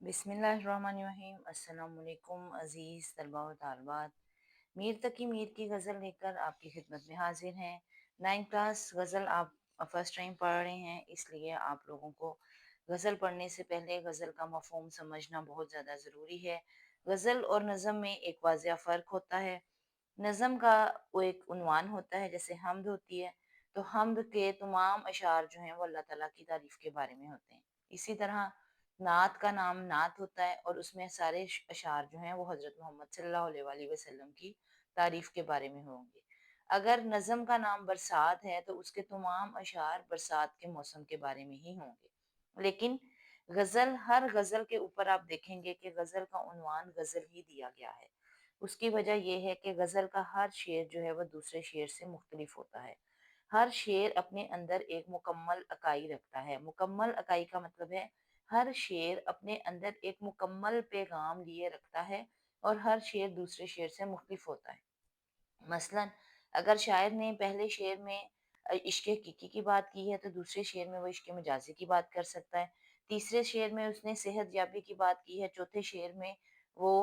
बिस्मिल्लाहिर्रहमानिर्रहीम। अस्सलाम वालेकुम अज़ीज़ तलबा व तालिबात। मीर तकी मीर की गज़ल लेकर आपकी खिदमत में हाजिर हैं। 9 क्लास गज़ल आप फर्स्ट टाइम पढ़ रहे हैं, इसलिए आप लोगों को गज़ल पढ़ने से पहले गज़ल का मफ़हूम समझना बहुत ज़्यादा ज़रूरी है। गज़ल और नज़म में एक वाज़िह फ़र्क होता है। नज़म का वो एक उन्वान होता है, जैसे हम्द होती है, तो हम्द के तमाम अशार जो हैं वो अल्लाह ताला की तारीफ़ के बारे में होते हैं। इसी तरह नात का नाम नात होता है और उसमें सारे अशार जो हैं वो हज़रत मोहम्मद सल्लल्लाहु अलैहि वसल्लम की तारीफ़ के बारे में होंगे। अगर नज़म का नाम बरसात है तो उसके तमाम अशार बरसात के मौसम के बारे में ही होंगे। लेकिन गज़ल, हर गज़ल के ऊपर आप देखेंगे कि गज़ल का उन्वान गज़ल ही दिया गया है। उसकी वजह यह है कि गज़ल का हर शेर जो है वह दूसरे शेर से मुख्तलिफ होता है। हर शेर अपने अंदर एक मुकम्मल इकाई रखता है। मुकम्मल इकाई का मतलब है हर शेर अपने अंदर एक मुकम्मल पैगाम लिए रखता है और हर शेर दूसरे शेर से मुख्तलिफ होता है। मसलन अगर शायर ने पहले शेर में इश्क हकीकी की बात की है तो दूसरे शेर में वो इश्क मजाजी की बात कर सकता है। तीसरे शेर में उसने सेहत याबी की बात की है, चौथे शेर में वो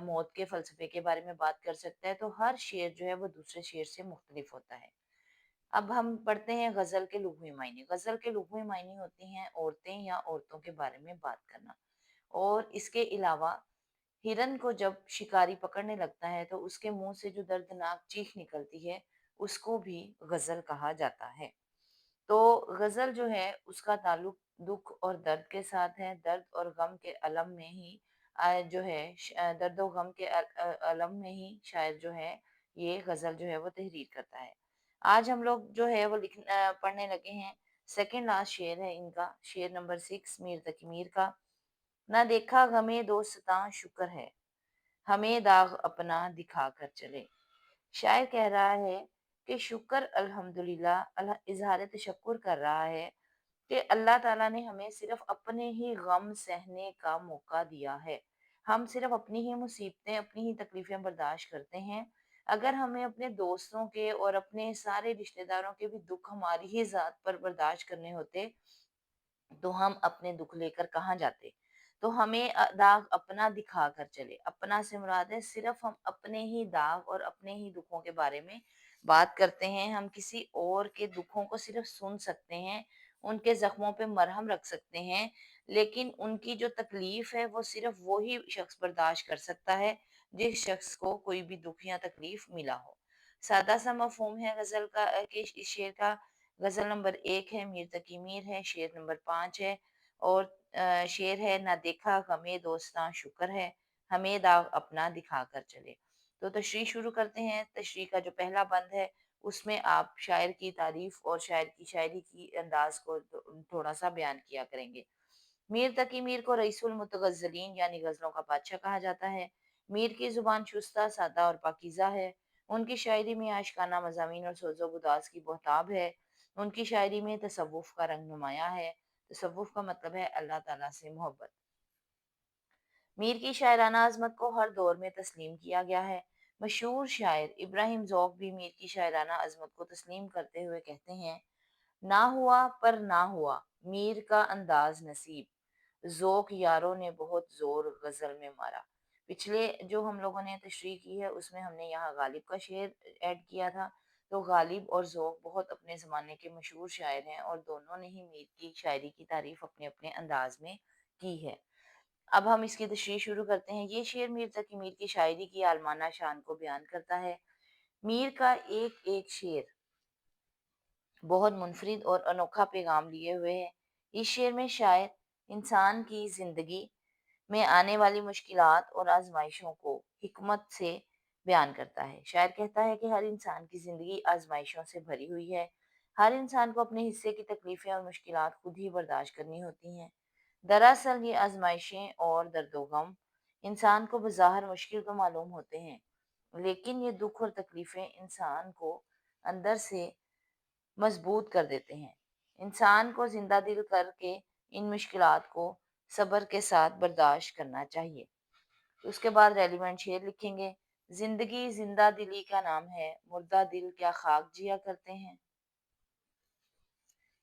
मौत के फ़लसफ़े के बारे में बात कर सकता है। तो हर शेर जो है वो दूसरे शेर से मुख्तलिफ होता है। अब हम पढ़ते हैं गज़ल के लुग़वी मायने। गज़ल के लुग़वी मायने होते हैं औरतें या औरतों के बारे में बात करना। और इसके अलावा हिरन को जब शिकारी पकड़ने लगता है तो उसके मुंह से जो दर्दनाक चीख निकलती है, उसको भी गज़ल कहा जाता है। तो गज़ल जो है उसका ताल्लुक दुख और दर्द के साथ है। दर्द और गम के अलम में ही जो है दर्द और गम के अलम में ही शायर जो है ये गज़ल जो है वो तहरीर करता है। आज हम लोग जो है वो पढ़ने लगे हैं। सेकंड लास्ट शेर है इनका, शेर नंबर 6 मीर तकी मीर का। ना देखा गमे दोस्तां शुक्र है, हमें दाग अपना दिखा कर चले। शायर कह रहा है कि शुक्र अल्हम्दुलिल्लाह, इजहार तशक्कुर कर रहा है कि अल्लाह ताला ने हमें सिर्फ अपने ही गम सहने का मौका दिया है। हम सिर्फ अपनी ही मुसीबतें, अपनी ही तकलीफें बर्दाश्त करते हैं। अगर हमें अपने दोस्तों के और अपने सारे रिश्तेदारों के भी दुख हमारी ही ज़ात पर बर्दाश्त करने होते, तो हम अपने दुख लेकर कहाँ जाते। तो हमें दाग अपना दिखा कर चले। अपना से मुराद है सिर्फ हम अपने ही दाग और अपने ही दुखों के बारे में बात करते हैं। हम किसी और के दुखों को सिर्फ सुन सकते हैं, उनके जख्मों पे मरहम रख सकते हैं, लेकिन उनकी जो तकलीफ है वो सिर्फ वो ही शख्स बर्दाश्त कर सकता है जिस शख्स को कोई भी दुख या तकलीफ मिला हो। सादा सा मफहूम है गजल का कि इस शेर का। गजल नंबर 1 है मीर तकी मीर है, शेर नंबर 5 है और शेर है ना देखा गमे दोस्तां शुक्र है, हमें दाग अपना दिखा कर चले। तो तशरीह शुरू करते हैं। तशरीह का जो पहला बंद है उसमें आप शायर की तारीफ और शायर की शायरी की अंदाज को थोड़ा सा बयान किया करेंगे। मीर तकी मीर को रईसुल मुतगज़्ज़लीन यानी गज़लों का बादशाह कहा जाता है। मीर की ज़ुबान चुस्ता, सादा और पाकीज़ा है। उनकी शायरी में आशिकाना मज़ामीन और सोज़ो गुदाज़ की बहताब है। उनकी शायरी में तसव्वुफ़ का रंग नुमायाँ है। तसव्वुफ़ का मतलब है अल्लाह ताला से मोहब्बत। मीर की शायराना अज़मत को हर दौर में तस्लीम किया गया है। मशहूर शायर इब्राहिम ज़ौक़ भी मीर की शायराना अज़मत को तस्लीम करते हुए कहते हैं, ना हुआ पर ना हुआ मीर का अंदाज नसीब, ज़ोक यारों ने बहुत ज़ोर गज़ल में मारा। पिछले जो हम लोगों ने तशरीह की है उसमें हमने यहाँ गालिब का शेर ऐड किया था। तो गालिब और ज़ोक बहुत अपने ज़माने के मशहूर शायर हैं और दोनों ने ही मीर की शायरी की तारीफ अपने अपने अंदाज में की है। अब हम इसकी तशरीह शुरू करते हैं। ये शेर मीर तकी मीर की शायरी की आलमाना शान को बयान करता है। मीर का एक एक शेर बहुत मुनफरिद और अनोखा पैगाम लिए हुए है। इस शेर में शायर इंसान की जिंदगी में आने वाली मुश्किलात और आजमाइशों को हिकमत से बयान करता है। शायर कहता है कि हर इंसान की जिंदगी आजमाइशों से भरी हुई है। हर इंसान को अपने हिस्से की तकलीफें और मुश्किलात खुद ही बर्दाश्त करनी होती हैं। दरअसल ये आजमाइशें और दर्दो गम इंसान को बज़ाहिर मुश्किल तो मालूम होते हैं, लेकिन ये दुख और तकलीफें इंसान को अंदर से मजबूत कर देते हैं। इंसान को जिंदा दिल करके इन मुश्किलात को सब्र के साथ बर्दाश्त करना चाहिए। उसके बाद रेलिवेंट शेर लिखेंगे। जिंदगी जिंदा दिली का नाम है, मुर्दा दिल क्या खाक जिया करते हैं।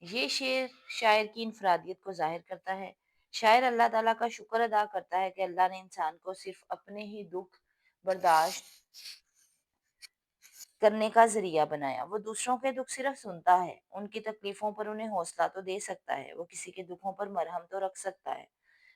ये शेर शायर की इनफरादियत को जाहिर करता है। शायर अल्लाह ताला का शुक्र अदा करता है कि अल्लाह ने इंसान को सिर्फ अपने ही दुख बर्दाश्त करने का ज़रिया बनाया। वो दूसरों के दुख सिर्फ सुनता है, उनकी तकलीफ़ों पर उन्हें हौसला तो दे सकता है, वो किसी के दुखों पर मरहम तो रख सकता है,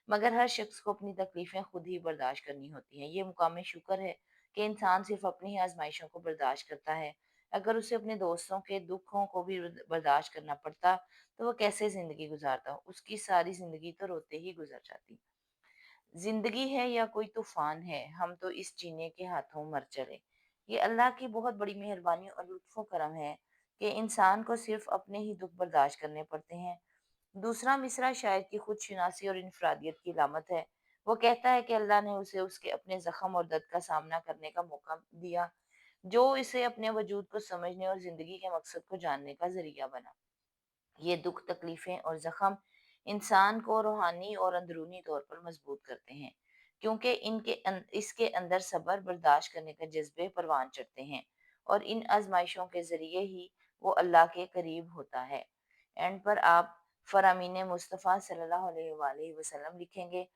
मगर हर शख्स को अपनी तकलीफ़ें खुद ही बर्दाश्त करनी होती हैं। ये मुकाम शुक्र है कि इंसान सिर्फ अपनी ही आज़माइशों को बर्दाश्त करता है। अगर उसे अपने दोस्तों के दुखों को भी बर्दाश्त करना पड़ता, तो वो कैसे ज़िंदगी गुज़ारता? उसकी सारी ज़िंदगी तो रोते ही गुज़र जाती। जिंदगी है या कोई तूफान है, हम तो इस जीने के हाथों मर चले। ये अल्लाह की बहुत बड़ी मेहरबानी और लुत्फ़ो करम है कि इंसान को सिर्फ अपने ही दुख बर्दाश्त करने पड़ते हैं। दूसरा मिसरा शायर की खुद शिनासी और इनफरादियत की अलामत है। वो कहता है कि अल्लाह ने उसे उसके अपने जख्म और दर्द का सामना करने का मौका दिया, जो इसे अपने वजूद को समझने और जिंदगी के मकसद को जानने का जरिया बना। ये दुख, तकलीफ़ें और ज़ख्म इंसान को रूहानी और अंदरूनी तौर पर मजबूत करते हैं, क्योंकि इसके अंदर सब्र बर्दाश्त करने के जज्बे परवान चढ़ते हैं और इन आजमाइशों के ज़रिए ही वो अल्लाह के करीब होता है। एंड पर आप फ़रामीन मुस्तफ़ा सल्लल्लाहु अलैहि वसल्लम लिखेंगे।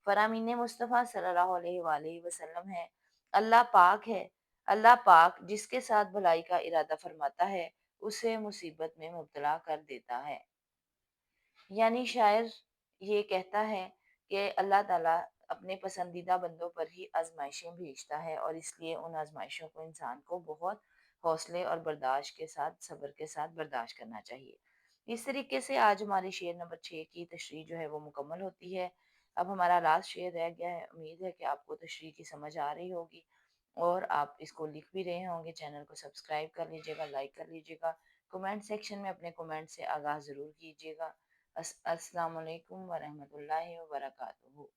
फ़रामीन मुस्तफ़ा सल्लल्लाहु अलैहि वसल्लम है, अल्लाह पाक है, अल्लाह पाक जिसके साथ भलाई का इरादा फरमाता है, उसे मुसीबत में मुब्तला कर देता है। यानी शायर ये कहता है कि अल्लाह ताला अपने पसंदीदा बंदों पर ही आजमाइशें भेजता है और इसलिए उन आजमाइशों को इंसान को बहुत हौसले और बर्दाश्त के साथ, सब्र के साथ बर्दाश्त करना चाहिए। इस तरीके से आज हमारी शेर नंबर 6 की तशरीह जो है वो मुकम्मल होती है। अब हमारा लास्ट शेर रह गया है। उम्मीद है कि आपको तशरीह की समझ आ रही होगी और आप इसको लिख भी रहे होंगे। चैनल को सब्सक्राइब कर लीजिएगा, लाइक कर लीजिएगा, कमेंट सेक्शन में अपने कमेंट से आगाह ज़रूर कीजिएगा। अस्सलाम वालेकुम वरहमतुल्लाहि वबरकातुहू।